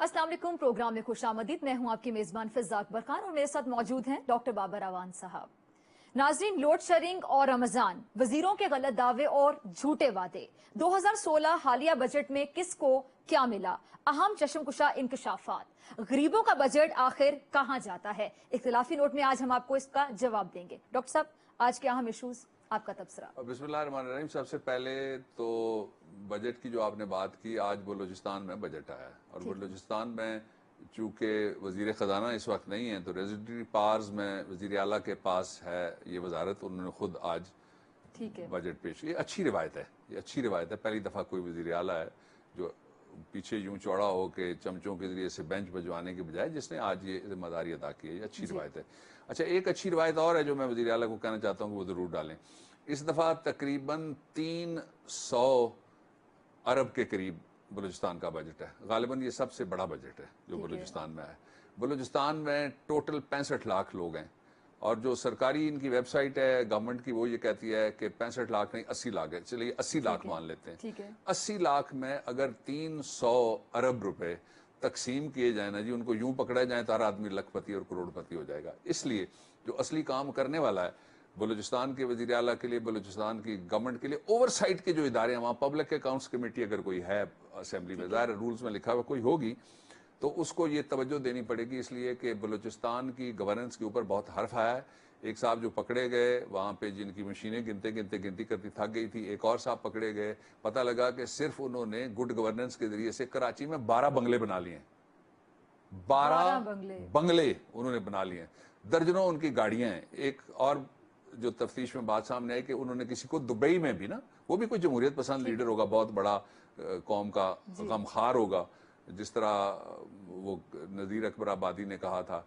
अस्सलाम वालेकुम। प्रोग्राम में खुशामदीद। मैं हूं आपकी मेजबान फिजा अकबर खान और मेरे साथ मौजूद हैं डॉक्टर बाबर अवान साहब। नाजरीन, लोड शेडिंग और रमजान, वजीरों के गलत दावे और झूठे वादे। 2016 हालिया बजट में किसको क्या मिला? अहम चश्मकुशा इंकशाफात। गरीबों का बजट आखिर कहां जाता है? इख्तिलाफी नोट में आज हम आपको इसका जवाब देंगे। डॉक्टर साहब, आज के अहम इशूज, आपका तबसरा। बिस्मिल्लाहिर्रहमानिर्रहीम। सबसे पहले तो बजट की जो आपने बात की, आज बलूचिस्तान में बजट आया और बलूचिस्तान में चूंकि वजीर ख़जाना इस वक्त नहीं है तो रेजिडेंटरी पावर्स में वजीर आला के पास है ये वजारत। उन्होंने खुद आज बजट पेश किया। ये अच्छी रिवायत है, ये अच्छी रिवायत है। पहली दफ़ा कोई वजीर आला है जो पीछे यूं चौड़ा हो के चमचों के जरिए से बेंच बजवाने के बजाय जिसने आज ये जिम्मेदारी अदा की है। ये अच्छी रिवायत है। अच्छा, एक अच्छी रिवायत और है जो मैं वजीर आला को कहना चाहता हूँ कि वो ज़रूर डालें। इस दफ़ा तकरीबन 300 अरब के करीब बलूचिस्तान का बजट है। गालिबन ये सबसे बड़ा बजट है जो बलूचिस्तान में है। बलूचिस्तान में टोटल 65 लाख लोग हैं और जो सरकारी इनकी वेबसाइट है गवर्नमेंट की, वो ये कहती है कि 65 लाख नहीं 80 लाख है। चलिए 80 लाख मान लेते हैं। 80 लाख में अगर 300 अरब रुपए तकसीम किए जाए ना जी, उनको यूं पकड़ा जाए तो हर आदमी लखपति और करोड़पति हो जाएगा। इसलिए जो असली काम करने वाला है बलूचिस्तान के वज़ीर आला के लिए, बलूचिस्तान की गवर्नमेंट के लिए, ओवरसाइट के जो इदारे हैं वहाँ पब्लिक अकाउंट्स कमेटी अगर कोई है असेंबली में, ज़ाहिर रूल्स में लिखा हुआ कोई होगी तो उसको ये तवज्जो देनी पड़ेगी, इसलिए कि बलूचिस्तान की गवर्नेंस के ऊपर बहुत हर्फ आया है। एक साहब जो पकड़े गए वहाँ पे जिनकी मशीनें गिनती करती थक गई थी, एक और साहब पकड़े गए। पता लगा कि सिर्फ उन्होंने गुड गवर्नेंस के जरिए से कराची में 12 बंगले बना लिए। 12 बंगले उन्होंने बना लिए। दर्जनों उनकी गाड़ियां हैं। एक और जो तफ्तीश में बात सामने आई कि उन्होंने किसी को दुबई में भी ना, वो भी कोई जमहूरियत पसंद लीडर होगा, बहुत बड़ा कौम का गमखार होगा, जिस तरह वो नज़ीर अकबर आबादी ने कहा था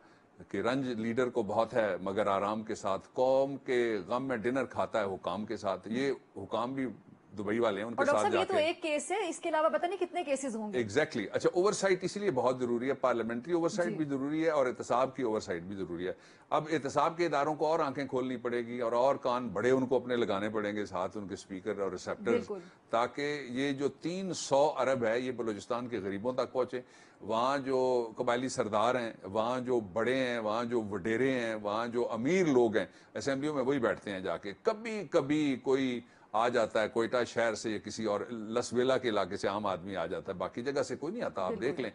कि रंज लीडर को बहुत है मगर आराम के साथ, कौम के गम में डिनर खाता है हुकाम के साथ। ये हुकाम भी दुबई वाले हैं, उनके साथ जाके। ये तो एक केस है, इसके अलावा पता नहीं कितने केसेस होंगे। एग्जैक्टली। अच्छा, ओवरसाइट इसीलिए बहुत जरूरी है, पार्लियामेंट्री ओवरसाइट भी जरूरी है और एहतसाब की ओवरसाइट भी जरूरी है। अब एहतसाब के इदारों को और आंखें खोलनी पड़ेगी और कान बड़े उनको अपने लगाने पड़ेंगे, साथ उनके स्पीकर और रिसेप्टर्स, ताकि ये जो 300 अरब है ये बलूचिस्तान के गरीबों तक पहुंचे। वहाँ जो कबायली सरदार हैं, वहाँ जो बड़े हैं, वहाँ जो वडेरे हैं, वहाँ जो अमीर लोग हैं, असेंबलियों में वही बैठते हैं जाके। कभी कभी कोई आ जाता है कोयटा शहर से या किसी और लसवेला के इलाके से आम आदमी आ जाता है, बाकी जगह से कोई नहीं आता। आप देख लें,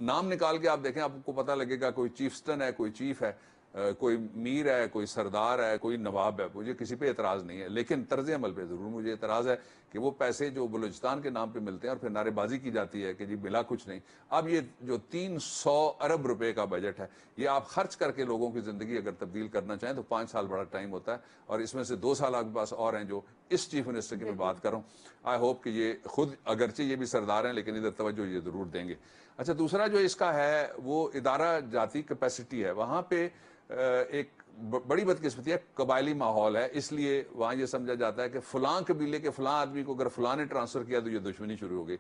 नाम निकाल के आप देखें, आपको पता लगेगा कोई चीफस्टन है, कोई चीफ है, कोई मीर है, कोई सरदार है, कोई नवाब है। मुझे किसी पे एतराज़ नहीं है, लेकिन तर्ज अमल पे ज़रूर मुझे एतराज़ है कि वो पैसे जो बलूचिस्तान के नाम पे मिलते हैं और फिर नारेबाजी की जाती है कि जी मिला कुछ नहीं। अब ये जो 300 अरब रुपए का बजट है, ये आप खर्च करके लोगों की ज़िंदगी अगर तब्दील करना चाहें तो 5 साल बड़ा टाइम होता है और इसमें से 2 साल आपके पास और हैं जो इस चीफ मिनिस्टर की मैं बात कर रहा हूँ। आई होप कि ये खुद, अगरचे ये भी सरदार हैं लेकिन इधर तवज्जो ये ज़रूर देंगे। अच्छा, दूसरा जो इसका है वो इदारा जाती कैपेसिटी है। वहाँ पे एक बड़ी बदकिस्मती है, कबायली माहौल है, इसलिए वहाँ ये समझा जाता है कि फलां कबीले के फलां आदमी को अगर फलां ने ट्रांसफ़र किया तो ये दुश्मनी शुरू हो गई।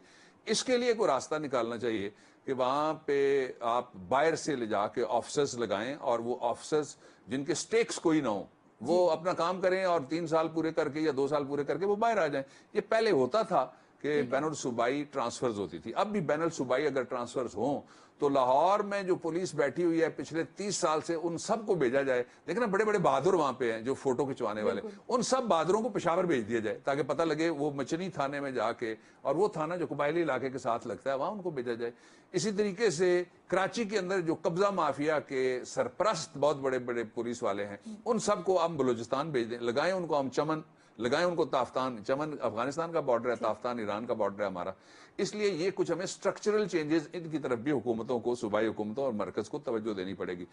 इसके लिए कोई रास्ता निकालना चाहिए कि वहाँ पे आप बाहर से ले जाके ऑफिसर्स लगाएं और वो ऑफिसर्स जिनके स्टेक्स कोई ना हो वो अपना काम करें और 3 साल पूरे करके या 2 साल पूरे करके वो बाहर आ जाएं। ये पहले होता था कि बैनुल सूबाई ट्रांसफर्स होती थी। अब भी बैनुल सूबाई अगर ट्रांसफर्स हों तो लाहौर में जो पुलिस बैठी हुई है पिछले 30 साल से उन सब को भेजा जाए। देखना बड़े बड़े बहादुर वहां पे हैं जो फोटो खिंचवाने वाले, उन सब बहादुरों को पेशावर भेज दिया जाए ताकि पता लगे वो मचनी थाने में जाके, और वो थाना जो कबायली इलाके के साथ लगता है वहां उनको भेजा जाए। इसी तरीके से कराची के अंदर जो कब्जा माफिया के सरपरस्त बहुत बड़े बड़े पुलिस वाले हैं उन सबको हम बलूचिस्तान भेज दें, लगाएं उनको हम चमन, लगाएं उनको ताफ्तान। चमन अफगानिस्तान का बॉर्डर है, ताफ्तान ईरान का बॉर्डर है हमारा। इसलिए ये कुछ हमें स्ट्रक्चरल चेंजेस इनकी तरफ भी हुकूमतों को, सूबाई हुकूमतों और मरकज को तवज्जो देनी पड़ेगी।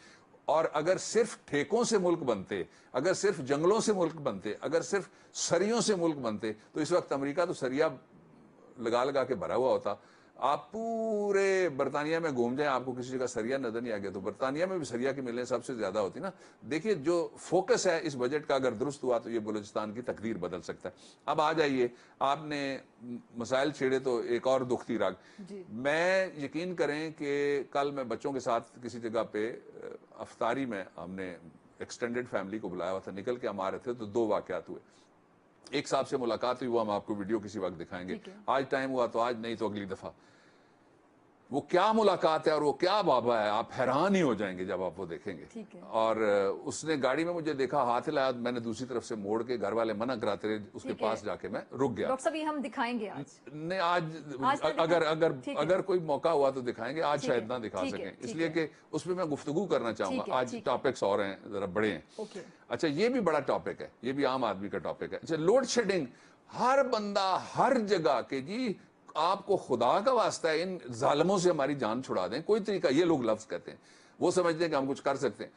और अगर सिर्फ ठेकों से मुल्क बनते, अगर सिर्फ जंगलों से मुल्क बनते, अगर सिर्फ सरियों से मुल्क बनते तो इस वक्त अमेरिका तो सरिया लगा लगा के भरा हुआ होता। आप पूरे बरतानिया में घूम जाएं, आपको किसी जगह सरिया नजर नहीं आ गया। तो बरतानिया में भी सरिया की मिलें सबसे ज्यादा होती ना। देखिए जो फोकस है इस बजट का अगर दुरुस्त हुआ तो ये बलूचिस्तान की तकदीर बदल सकता है। अब आ जाइए, आपने मसाइल छेड़े तो एक और दुखती राग। मैं यकीन करें कि कल मैं बच्चों के साथ किसी जगह पे अफ्तारी में हमने एक्सटेंडेड फैमिली को बुलाया हुआ था, निकल के हम आ रहे थे तो 2 वाकयात हुए। एक साहब से मुलाकात हुई, वो हम आपको वीडियो किसी वक्त दिखाएंगे। आज टाइम हुआ तो आज, नहीं तो अगली दफा। वो क्या मुलाकात है और वो क्या बाबा है, आप हैरान ही हो जाएंगे जब आप वो देखेंगे। ठीक है। और उसने गाड़ी में मुझे देखा, हाथ हिलाया, मैंने दूसरी तरफ से मोड़ के, घर वाले मना कराते रहे, उसके ठीक है। पास जाके मैं रुक गया। डॉक्टर साहब ये हम दिखाएंगे आज। ने आज तो अगर दिखा- अगर ठीक है। अगर कोई मौका हुआ तो दिखाएंगे, आज ठीक शायद है, ना दिखा ठीक है, सकें, ठीक इसलिए है। कि उसमें मैं गुफ्तगू करना चाहूंगा। ठीक है, आज ठीक है। टॉपिक्स और हैं, जरा बड़े हैं। ओके। अच्छा, ये भी बड़ा टॉपिक है, ये भी आम आदमी का टॉपिक है। अच्छा, लोड शेडिंग, हर बंदा हर जगह के जी आपको खुदा का वास्ता है इन जालिमों से हमारी जान छुड़ा दें, कोई तरीका, ये लोग लफ्ज कहते हैं, वो समझते हैं कि हम कुछ कर सकते हैं।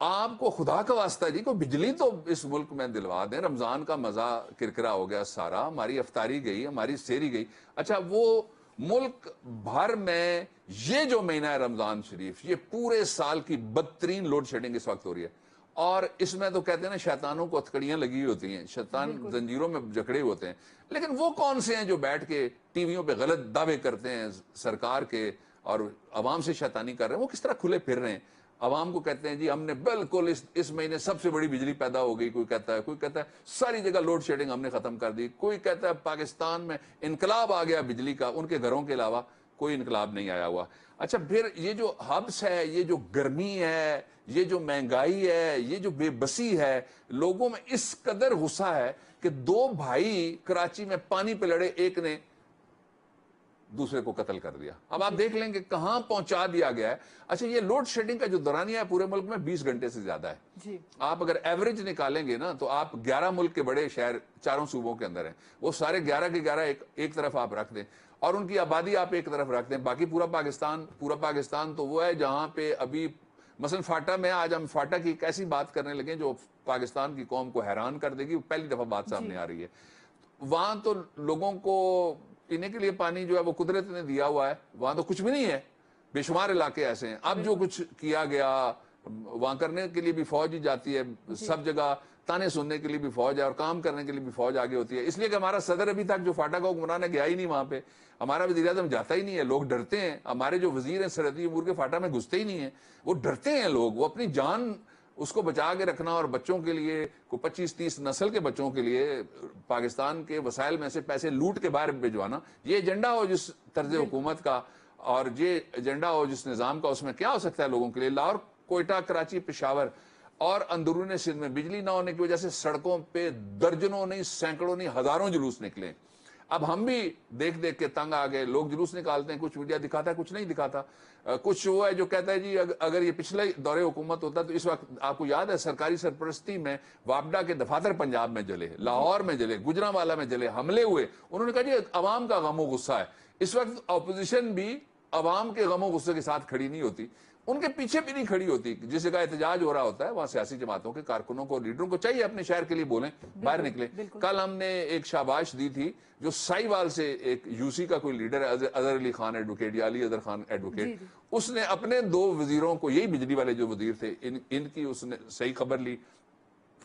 आपको खुदा का वास्ता है जी, को बिजली तो इस मुल्क में दिलवा दें। रमजान का मजा किरकिरा हो गया सारा, हमारी अफ्तारी गई, हमारी सेरी गई। अच्छा, वो मुल्क भर में ये जो महीना है रमजान शरीफ, ये पूरे साल की बदतरीन लोड शेडिंग इस वक्त हो रही है। और इसमें तो कहते हैं ना, शैतानों को हथकड़ियां लगी होती हैं, शैतान जंजीरों में जकड़े होते हैं। लेकिन वो कौन से हैं जो बैठ के टीवियों पे गलत दावे करते हैं सरकार के और अवाम से शैतानी कर रहे हैं? वो किस तरह खुले फिर रहे हैं, अवाम को कहते हैं जी हमने बिल्कुल इस महीने सबसे बड़ी बिजली पैदा हो गई। कोई कहता है सारी जगह लोड शेडिंग हमने खत्म कर दी। कोई कहता है पाकिस्तान में इनकलाब आ गया बिजली का, उनके घरों के अलावा कोई इनकलाब नहीं आया हुआ। अच्छा, फिर ये जो हब्स है, ये जो गर्मी है, ये जो महंगाई है, ये जो बेबसी है, लोगों में इस कदर गुस्सा है कि दो भाई कराची में पानी पे लड़े, एक ने दूसरे को कत्ल कर दिया। अब आप देख लेंगे कहां पहुंचा दिया गया है। अच्छा, ये लोड शेडिंग का जो दौरानिया है पूरे मुल्क में 20 घंटे से ज्यादा है जी। आप अगर एवरेज निकालेंगे ना, तो आप 11 मुल्क के बड़े शहर चारों सूबों के अंदर हैं, वो सारे 11 के 11 एक तरफ आप रख दें और उनकी आबादी आप एक तरफ रख दें, बाकी पूरा पाकिस्तान तो वो है जहां पे अभी मसलन फाटा में, आज हम फाटा की एक ऐसी बात करने लगे जो पाकिस्तान की कौम को हैरान कर देगी, पहली दफा बात सामने आ रही है। वहां तो लोगों को पीने के लिए पानी जो है वो कुदरत ने दिया हुआ है, वहां तो कुछ भी नहीं है, बेशुमार इलाके ऐसे हैं। अब जो कुछ किया गया वहां करने के लिए भी फौज ही जाती है, सब जगह ताने सुनने के लिए भी फौज है और काम करने के लिए भी फौज आगे होती है। इसलिए कि हमारा सदर अभी तक जो फाटा का हुक्मरान है गया ही नहीं वहां पे, हमारा वज़ीर आज़म जाता ही नहीं है, लोग डरते हैं। हमारे जो वजीर हैं सरहदी अमूर के फाटा में घुसते ही नहीं है, वो डरते हैं लोग, वो अपनी जान उसको बचा के रखना और बच्चों के लिए को 25-30 नस्ल के बच्चों के लिए पाकिस्तान के वसाइल में से पैसे लूट के बाहर भिजवाना, ये एजेंडा हो जिस तर्ज हुकूमत का और ये एजेंडा हो जिस निज़ाम का, उसमें क्या हो सकता है लोगों के लिए। लाहौर, कोयटा, कराची, पेशावर और अंदरूनी सिंध में बिजली ना होने की वजह से सड़कों पे दर्जनों नहीं, सैकड़ों नहीं, हजारों जुलूस निकले। अब हम भी देख देख के तंग आ गए, लोग जुलूस निकालते हैं, कुछ मीडिया दिखाता है, कुछ नहीं दिखाता। कुछ वो है जो कहता है जी अगर ये पिछले दौरे हुकूमत होता तो इस वक्त, आपको याद है सरकारी सरपरस्ती में वापडा के दफातर पंजाब में जले, लाहौर में जले, गुजरांवाला में जले, हमले हुए। उन्होंने कहा जी अवाम का गमो गुस्सा है। इस वक्त अपोजिशन भी अवाम के गमो गुस्से के साथ खड़ी नहीं होती, उनके पीछे भी नहीं खड़ी होती। जिस जगह एहतजाज हो रहा होता है वहां सियासी जमातों के कारकुनों को, लीडरों को चाहिए अपने शहर के लिए बोलें, बाहर निकले। कल हमने एक शाबाश दी थी जो साहिवाल से एक यूसी का कोई लीडर है, अजहर अली खान एडवोकेट या अली अजहर खान एडवोकेट, उसने अपने 2 वजीरों को, यही बिजली वाले जो वजीर थे, इनकी उसने सही खबर ली।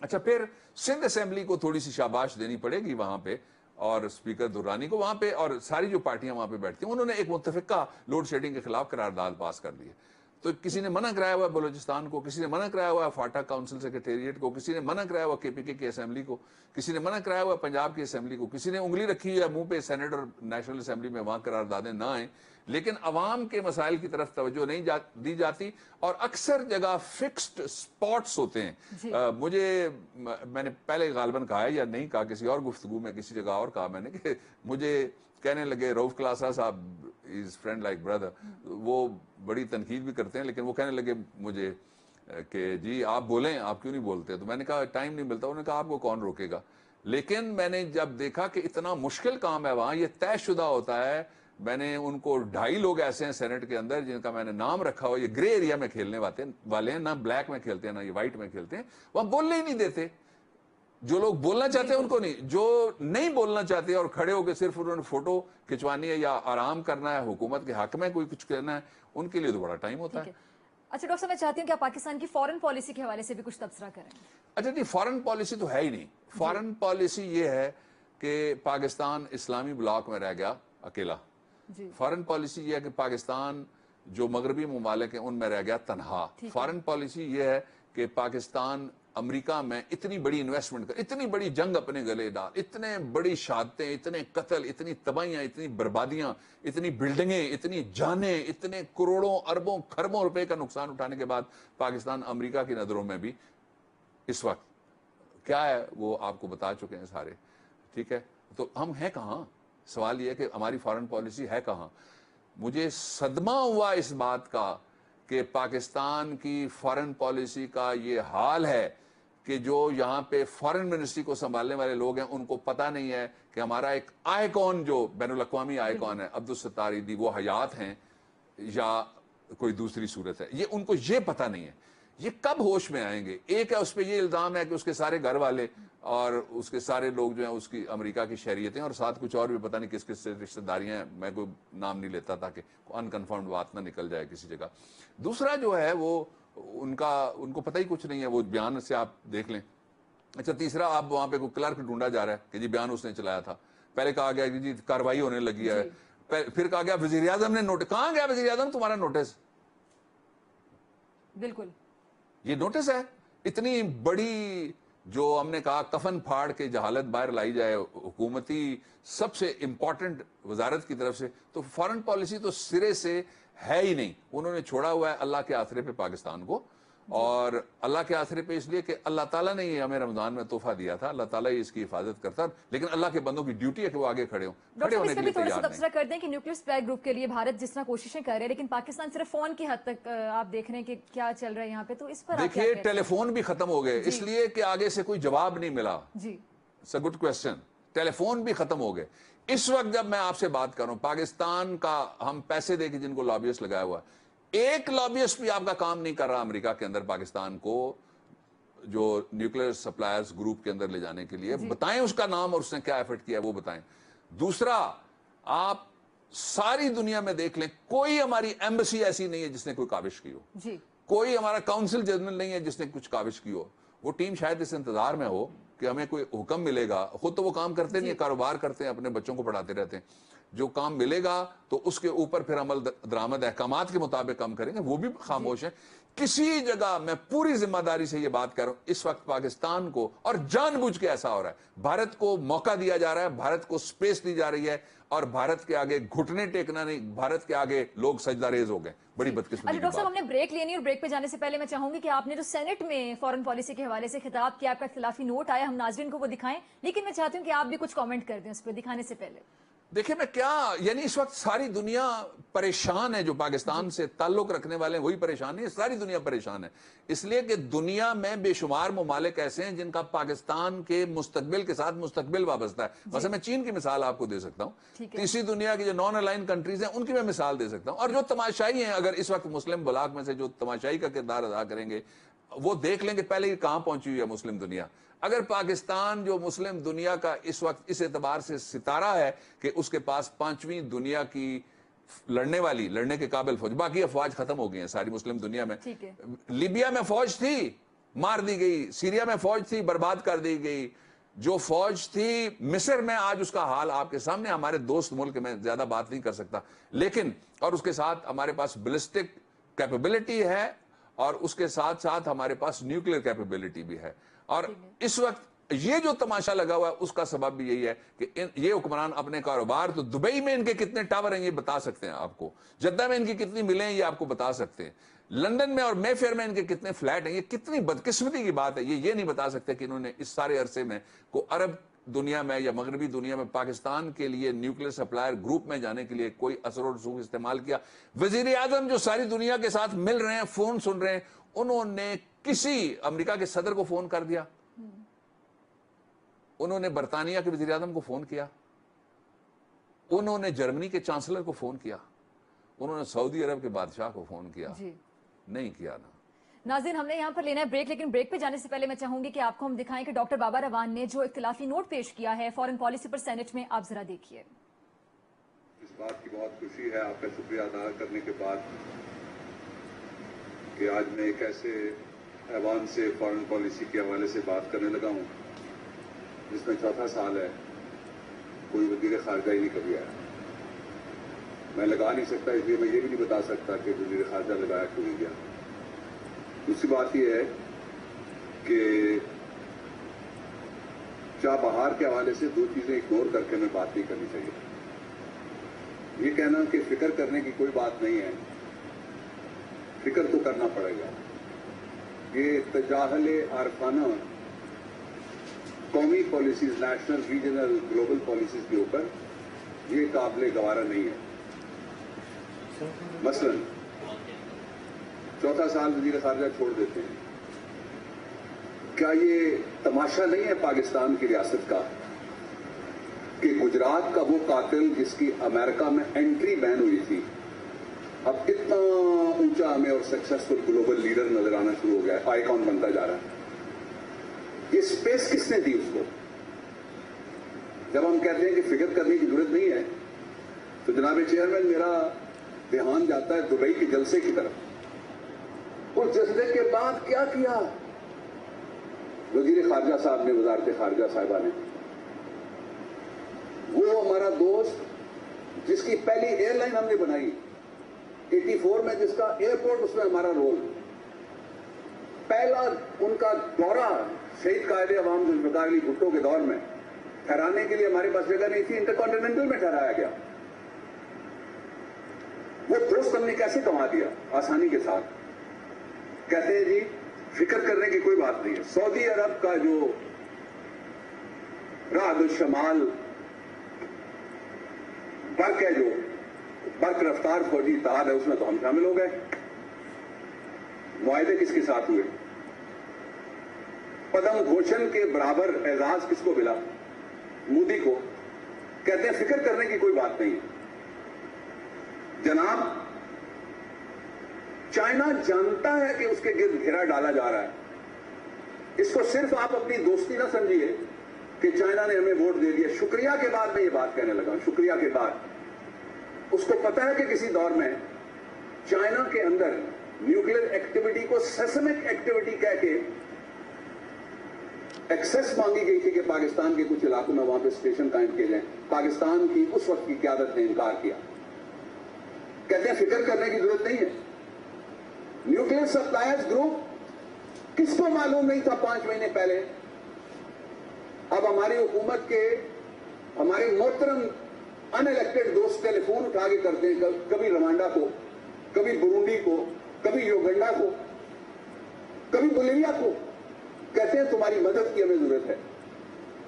अच्छा, फिर सिंध असेंबली को थोड़ी सी शाबाश देनी पड़ेगी वहां पे, और स्पीकर दुर्रानी को वहां पे, और सारी जो पार्टियां वहां पे बैठती हैं, उन्होंने एक मुत्तफिका लोड शेडिंग के खिलाफ करारदाद पास कर दी है। तो किसी ने मना कराया हुआ है बलोचिस्तान को, किसी ने मना कराया हुआ है फाटा काउंसिल सेक्रेटेरिएट को, किसी ने मना कराया हुआ केपीके की असेंबली को, किसी ने मना कराया हुआ पंजाब की असेंबली को, किसी ने उंगली रखी है मुंह पे सेनेट और नेशनल असेंबली में वहां करारदादें ना आए। लेकिन अवाम के मसाइल की तरफ तवज्जो नहीं दी जाती और अक्सर जगह फिक्स्ड स्पॉट्स होते हैं। मैंने पहले गालबन कहा है या नहीं कहा, किसी और गुफ्तगू में किसी जगह और कहा मैंने कि मुझे कहने लगे रऊफ क्लासा साहब, इज फ्रेंड लाइक ब्रदर, वो बड़ी तनकीद भी करते हैं, लेकिन वो कहने लगे मुझे कि जी आप बोलें, आप क्यों नहीं बोलते? तो मैंने कहा टाइम नहीं मिलता। उन्होंने कहा आपको कौन रोकेगा। लेकिन मैंने जब देखा कि इतना मुश्किल काम है वहां, ये तयशुदा होता है, मैंने उनको 2.5 लोग ऐसे हैं सेनेट के अंदर जिनका मैंने नाम रखा हुआ, ये ग्रे एरिया में खेलने वाले हैं, ना ब्लैक में खेलते हैं ना ये व्हाइट में खेलते हैं, वहां बोलने ही नहीं देते। जो लोग बोलना चाहते हैं उनको नहीं, जो नहीं बोलना चाहते और खड़े होकर सिर्फ उन्होंने फोटो खिंचवानी है या आराम करना है, हुकूमत के हक में कोई कुछ करना है, उनके लिए तो बड़ा टाइम होता है। अच्छा डॉक्टर साहब, मैं चाहती हूँ कि आप पाकिस्तान की फॉरेन पॉलिसी के हवाले से भी कुछ तबसरा करें। अच्छा नहीं, फॉरेन पॉलिसी तो है ही नहीं। फॉरेन पॉलिसी ये है कि पाकिस्तान इस्लामी ब्लॉक में रह गया अकेला। फॉरेन पॉलिसी ये है कि पाकिस्तान जो मगरबी ममालिक हैं उनमें रह गया तनहा। फॉरेन पॉलिसी ये है कि पाकिस्तान امریکہ میں اتنی بڑی انویسٹمنٹ کر, اتنی بڑی جنگ اپنے گلے ڈال, اتنے بڑی شہادتیں, اتنے قتل, اتنی تباہیاں, اتنی بربادیاں, اتنی بلڈنگیں, اتنی جانیں, اتنے کروڑوں اربوں کھربوں روپے کا نقصان اٹھانے کے بعد پاکستان امریکہ کی نظروں میں بھی اس وقت کیا ہے وہ آپ کو بتا چکے ہیں سارے. ٹھیک ہے, تو ہم ہیں کہاں؟ سوال یہ ہے کہ ہماری فارن پالیسی ہے کہاں. مجھے صدمہ ہوا اس بات کا کہ پاکستان کی فارن پالیسی کا یہ حال ہے کہ جو یہاں پہ فارن منسٹری کو سنبھالنے والے لوگ ہیں ان کو پتہ نہیں ہے کہ ہمارا ایک آئیکن, جو بین الاقوامی آئیکن ہے, عبدالستار ایدھی, وہ حیات ہیں یا کوئی دوسری صورت ہے, یہ ان کو یہ پتہ نہیں ہے. یہ کب ہوش میں آئیں گے؟ ایک ہے اس پہ یہ الزام ہے کہ اس کے سارے گھر والے اور اس کے سارے لوگ جو ہیں اس کی امریکہ کی شہریت ہیں, اور ساتھ کچھ اور بھی پتہ نہیں کس کس سے رشتہ داریاں ہیں, میں کوئی نام نہیں لیتا تاکہ انکنفرمڈ بات نہ نکل جائے کسی جگہ. دوسرا جو ہے وہ ان کو پتہ ہی کچھ نہیں ہے, وہ بیان سے آپ دیکھ لیں. اچھا, تیسرا, آپ وہاں پہ کوئی کلرک ڈھونڈا جا رہا ہے کہ جی بیان اس نے چلایا تھا. پہلے کہا گیا کہ جی کاروائی ہونے لگی ہے, پھر کہا گیا وزیر اعظم نے نوٹس. کہاں گیا وزیر اعظم تمہارا نوٹس؟ بالکل یہ نوٹس ہے. اتنی بڑی جو ہم نے کہا کفن پھاڑ کے جہالت باہر لائی جائے حکومتی سب سے امپورٹنٹ وزارت کی طرف سے, تو فارن پالیسی تو سرے سے ہے ہی نہیں. انہوں نے چھوڑا ہوا ہے اللہ کے آسرے پہ پاکستان کو, اور اللہ کے آسرے پہ اس لیے کہ اللہ تعالیٰ نے یہ ہمیں رمضان میں تحفہ دیا تھا, اللہ تعالیٰ ہی اس کی حفاظت کرتا, لیکن اللہ کے بندوں کی ڈیوٹی ہے کہ وہ آگے کھڑے ہوں. کھڑے ہونے کے لیے تھوڑا سا تیار نہیں. تبصرہ کر دیں کہ نیوکلیئر سپلائی گروپ کے لیے بھارت جس طرح کوششیں کر رہے ہیں, لیکن پاکستان صرف فون کی حد تک آپ دیکھ رہے ہیں کہ کیا چل رہا ہے یہاں پہ, تو اس پر دیکھیے ٹیلی فون بھی ختم ہو گئے اس لیے کہ آگے سے کوئی جواب نہیں ملا. جی, it's a good question. Telephone بھی ختم ہو گئے. اس وقت جب میں آپ سے بات کر رہا ہوں, پاکستان کا ہم پیسے دے کے جن کو لابیسٹ لگایا ہوا, ایک لابیسٹ بھی آپ کا کام نہیں کر رہا امریکہ کے اندر پاکستان کو جو نیوکلیئر سپلائرز گروپ کے اندر لے جانے کے لیے. بتائیں اس کا نام اور اس نے کیا ایفرٹ کیا ہے وہ بتائیں. دوسرا, آپ ساری دنیا میں دیکھ لیں, کوئی ہماری ایمبسی ایسی نہیں ہے جس نے کوئی کاوش کی ہو. جی, کوئی ہمارا کاؤنسل جنرل نہیں ہے جس نے کچھ کاوش کی ہو. وہ ٹیم شاید اس انتظار میں ہو کہ ہمیں کوئی حکم ملے گا. خود تو وہ کام کرتے نہیں, کاروبار کرتے ہیں, اپنے بچوں کو پڑھاتے رہتے ہیں. جو کام ملے گا تو اس کے اوپر پھر عمل درآمد احکامات کے مطابق کام کریں گے. وہ بھی خاموش ہیں. کسی جگہ میں پوری ذمہ داری سے یہ بات کر رہا ہوں, اس وقت پاکستان کو, اور جان بوجھ کے ایسا ہو رہا ہے, بھارت کو موقع دیا جا رہا ہے, بھارت کو سپیس دی جا رہی ہے, اور بھارت کے آگے گھٹنے ٹیکنا نہیں, بھارت کے آگے لوگ سجدہ ریز ہو گئے. بڑی بدقسمتی کی ڈاکٹر صاحب بات. ہم نے بریک لینی, اور بریک پہ جانے سے پہلے میں چاہوں گی کہ آپ نے جو سینٹ میں فارن پالیسی کے حوالے سے خطاب کیا, آپ کا اختلافی نوٹ آیا, ہم ناظرین کو وہ دکھائیں, لیکن میں چاہتی ہوں کہ آپ بھی کچھ کامنٹ کر دیں اس پہ دکھانے سے پہلے. دیکھیں میں کیا, یعنی اس وقت ساری دنیا پریشان ہے. جو پاکستان سے تعلق رکھنے والے ہیں وہی پریشان نہیں ہے, ساری دنیا پریشان ہے. اس لیے کہ دنیا میں بے شمار ممالک ایسے ہیں جن کا پاکستان کے مستقبل کے ساتھ مستقبل وابستہ ہے. مثلا میں چین کی مثال آپ کو دے سکتا ہوں, تیسری دنیا کی جو نان الائن کنٹریز ہیں ان کی میں مثال دے سکتا ہوں. اور جو تماشائی ہیں, اگر اس وقت مسلم بلاک میں سے جو تماشائی کا کردار ادا کریں گے وہ دیکھ لیں کہ پہلے یہ کہاں پہنچی ہوئی ہے مسلم دنیا. اگر پاکستان جو مسلم دنیا کا اس وقت اس اعتبار سے ستارہ ہے کہ اس کے پاس 5ویں دنیا کی لڑنے کے قابل فوج, باقی افواج ختم ہو گئی ہیں ساری مسلم دنیا میں. لیبیا میں فوج تھی, مار دی گئی. سیریا میں فوج تھی, برباد کر دی گئی. جو فوج تھی مصر میں, آج اس کا حال آپ کے سامنے. ہمارے دوست ملک میں زیادہ بات نہیں کر سکتا, لیکن اور اس کے ساتھ ہمارے پاس بیلسٹک کیپیبلٹی ہے, اور اس کے ساتھ ساتھ ہمارے پاس نیوکلیئر کیپیبلٹی بھی ہے. اور اس وقت یہ جو تماشا لگا ہوا ہے اس کا سبب بھی یہی ہے کہ یہ حکمران اپنے کاروبار, تو دبئی میں ان کے کتنے ٹاور ہیں یہ بتا سکتے ہیں آپ کو, جدہ میں ان کی کتنی ملیں ہیں یہ آپ کو بتا سکتے ہیں, لندن میں اور مے فیئر میں ان کے کتنے فلیٹ ہیں. یہ کتنی بدقسمتی کی بات ہے, یہ نہیں بتا سکتے کہ انہوں نے اس سارے عرصے میں کو عرب دنیا میں یا مغربی دنیا میں پاکستان کے لیے نیوکلیئر سپلائر گروپ میں جانے کے لیے کوئی اثر و رسوخ استعمال کیا. وزیر اعظم جو ساری دنیا کے ساتھ مل رہے ہیں, فون سن رہے ہیں, انہوں نے کسی امریکہ کے صدر کو فون کر دیا, انہوں نے برطانیہ کے وزیر اعظم کو فون کیا, انہوں نے جرمنی کے چانسلر کو فون کیا, انہوں نے سعودی عرب کے بادشاہ کو فون کیا؟ نہیں کیا نا. ناظرین ہم نے یہاں پر لینا ہے بریک, لیکن بریک پہ جانے سے پہلے میں چاہوں گی کہ آپ کو ہم دکھائیں کہ ڈاکٹر بابر اعوان نے جو اختلافی نوٹ پیش کیا ہے فارن پالیسی پر سینٹ میں, آپ ذرا دیکھیے. اس بات کی بہت خوشی ہے آپ کا شکریہ ادا کرنے کے بعد کہ آج میں ایک ایسے ایوان سے فارن پالیسی کے حوالے سے بات کرنے لگا ہوں جس میں 4تھا سال ہے, کوئی وزیر خارجہ ہی نہیں کبھی آیا. میں لگا نہیں سکتا, اس لیے میں یہ بھی نہیں بتا سکتا کہ وزیر خارجہ لگایا کیوں نہیں گیا. دوسری بات یہ ہے کہ چابہار کے حوالے سے دو چیزیں اگنور کر کے ہمیں بات نہیں کرنی چاہیے۔ یہ کہنا کہ فکر کرنے کی کوئی بات نہیں ہے، فکر تو کرنا پڑے گا۔ یہ تجاہل عارفانہ قومی policies, national, regional, global policies کے اوپر یہ قابل گوارا نہیں ہے۔ مثلا چوتھا سال وزیر خارجہ چھوڑ دیتے ہیں، کیا یہ تماشا نہیں ہے پاکستان کی ریاست کا کہ گجرات کا وہ قاتل جس کی امریکہ میں انٹری بین ہوئی تھی اب اتنا اونچا ہمیں اور سکسیسفل گلوبل لیڈر نظر آنا شروع ہو گیا ہے، آئیکن بنتا جا رہا ہے۔ یہ سپیس کس نے دی اس کو؟ جب ہم کہتے ہیں کہ فکر کرنے کی ضرورت نہیں ہے تو جناب چیئرمین میرا دھیان جاتا ہے دبئی کے جلسے کی طرف۔ اس جلسے کے بعد کیا کیا وزیر خارجہ صاحب نے، وزارت خارجہ صاحبہ نے؟ وہ ہمارا دوست جس کی پہلی ایئر لائن ہم نے بنائی 84 میں، جس کا ایئرپورٹ اس میں ہمارا رول، پہلا ان کا دورہ شہید قائد عوام ذوالفقار علی بھٹو کے دور میں ٹھہرانے کے لیے ہمارے پاس جگہ نہیں تھی، انٹرکانٹیننٹل میں ٹھہرایا گیا۔ وہ دوست ہم نے کیسے کما دیا آسانی کے ساتھ؟ کہتے ہیں جی فکر کرنے کی کوئی بات نہیں ہے۔ سعودی عرب کا جو رعد الشمال برق ہے، جو برق رفتار فوجی اتحاد ہے، اس میں تو ہم شامل ہو گئے۔ معاہدے کس کے ساتھ ہوئے؟ پدم بھوشن کے برابر اعزاز کس کو ملا؟ مودی کو۔ کہتے ہیں فکر کرنے کی کوئی بات نہیں ہے۔ جناب چائنا جانتا ہے کہ اس کے گرد گھیرا ڈالا جا رہا ہے۔ اس کو صرف آپ اپنی دوستی نہ سمجھیے کہ چائنا نے ہمیں ووٹ دے دیا۔ شکریہ کے بعد میں یہ بات کہنے لگا، شکریہ کے بعد۔ اس کو پتا ہے کہ کسی دور میں چائنا کے اندر نیوکلیر ایکٹیویٹی کو سیسمک ایکٹیویٹی کہہ کے ایکسیس مانگی گئی تھی کہ پاکستان کے کچھ علاقوں میں وہاں پہ اسٹیشن قائم کیے جائیں۔ پاکستان کی اس وقت کی قیادت نے انکار کیا۔ کہتے ہیں فکر کرنے کی ضرورت نہیں ہے۔ نیوکلیر سپلائرز گروپ کس کو معلوم نہیں تھا 5 مہینے پہلے؟ اب ہماری حکومت کے ہمارے محترم ان الیکٹڈ دوست ٹیلی فون اٹھا کے کرتے ہیں، کبھی روانڈا کو، کبھی برونڈی کو، کبھی یوگنڈا کو، کبھی بولیویا کو، کہتے ہیں تمہاری مدد کی ہمیں ضرورت ہے۔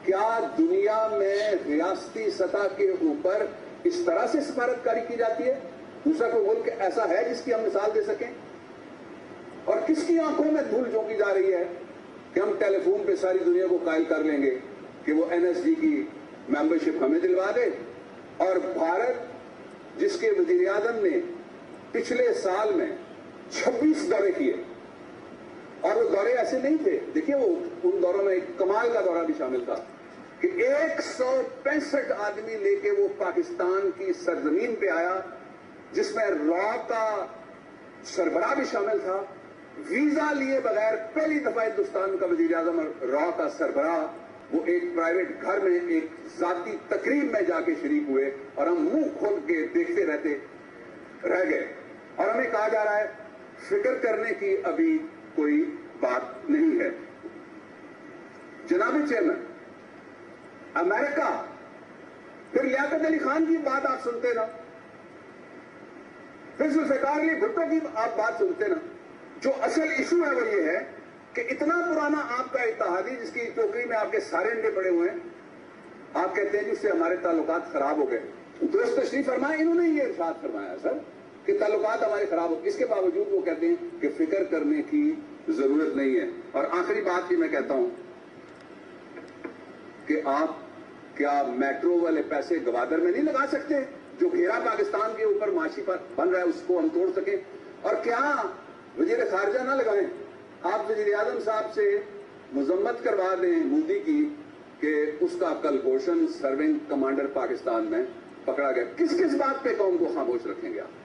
کیا دنیا میں ریاستی سطح کے اوپر اس طرح سے سفارتکاری کی جاتی ہے؟ دوسرا کوئی ملک ایسا ہے جس کی ہم مثال دے سکیں؟ اور کس کی آنکھوں میں دھول جھونکی جا رہی ہے کہ ہم ٹیلی فون پہ ساری دنیا کو قائل کر لیں گے کہ وہ NSG کی ممبرشپ ہمیں دلوا دے، اور بھارت جس کے وزیر اعظم نے پچھلے سال میں 26 دورے کیے، اور وہ دورے ایسے نہیں تھے، دیکھیے وہ ان دوروں میں ایک کمال کا دورہ بھی شامل تھا کہ 165 آدمی لے کے وہ پاکستان کی سرزمین پہ آیا، جس میں را کا سربراہ بھی شامل تھا، ویزا لیے بغیر پہلی دفعہ ہندوستان کا وزیر اعظم اور را کا سربراہ وہ ایک پرائیویٹ گھر میں ایک ذاتی تقریب میں جا کے شریک ہوئے، اور ہم منہ کھول کے دیکھتے رہتے رہ گئے، اور ہمیں کہا جا رہا ہے فکر کرنے کی ابھی کوئی بات نہیں ہے۔ جناب چیئرمین، امریکہ، پھر لیاقت علی خان کی بات آپ سنتے نا، پھر ذوالفقار علی بھٹو کی آپ بات سنتے نا۔ جو اصل ایشو ہے وہ یہ ہے کہ اتنا پرانا آپ کا اتحادی جس کی ٹوکری میں آپ کے سارے انڈے پڑے ہوئے ہیں، آپ کہتے ہیں جس سے ہمارے تعلقات خراب ہو گئے۔ درست تشریف فرمائے، انہوں نے یہ ارشاد فرمایا سر کہ تعلقات ہمارے خراب ہو، اس کے باوجود وہ کہتے ہیں کہ فکر کرنے کی ضرورت نہیں ہے۔ اور آخری بات یہ میں کہتا ہوں کہ آپ کیا میٹرو والے پیسے گوادر میں نہیں لگا سکتے؟ جو گھیرا پاکستان کے اوپر معاشی پر بن رہا ہے اس کو ہم توڑ سکیں؟ اور کیا وزیر خارجہ نہ لگائیں؟ آپ وزیر اعظم صاحب سے مذمت کروا دیں مودی کی کہ اس کا کلبھوشن سرونگ کمانڈر پاکستان میں پکڑا گیا۔ کس کس بات پہ قوم کو خاموش رکھیں گے آپ؟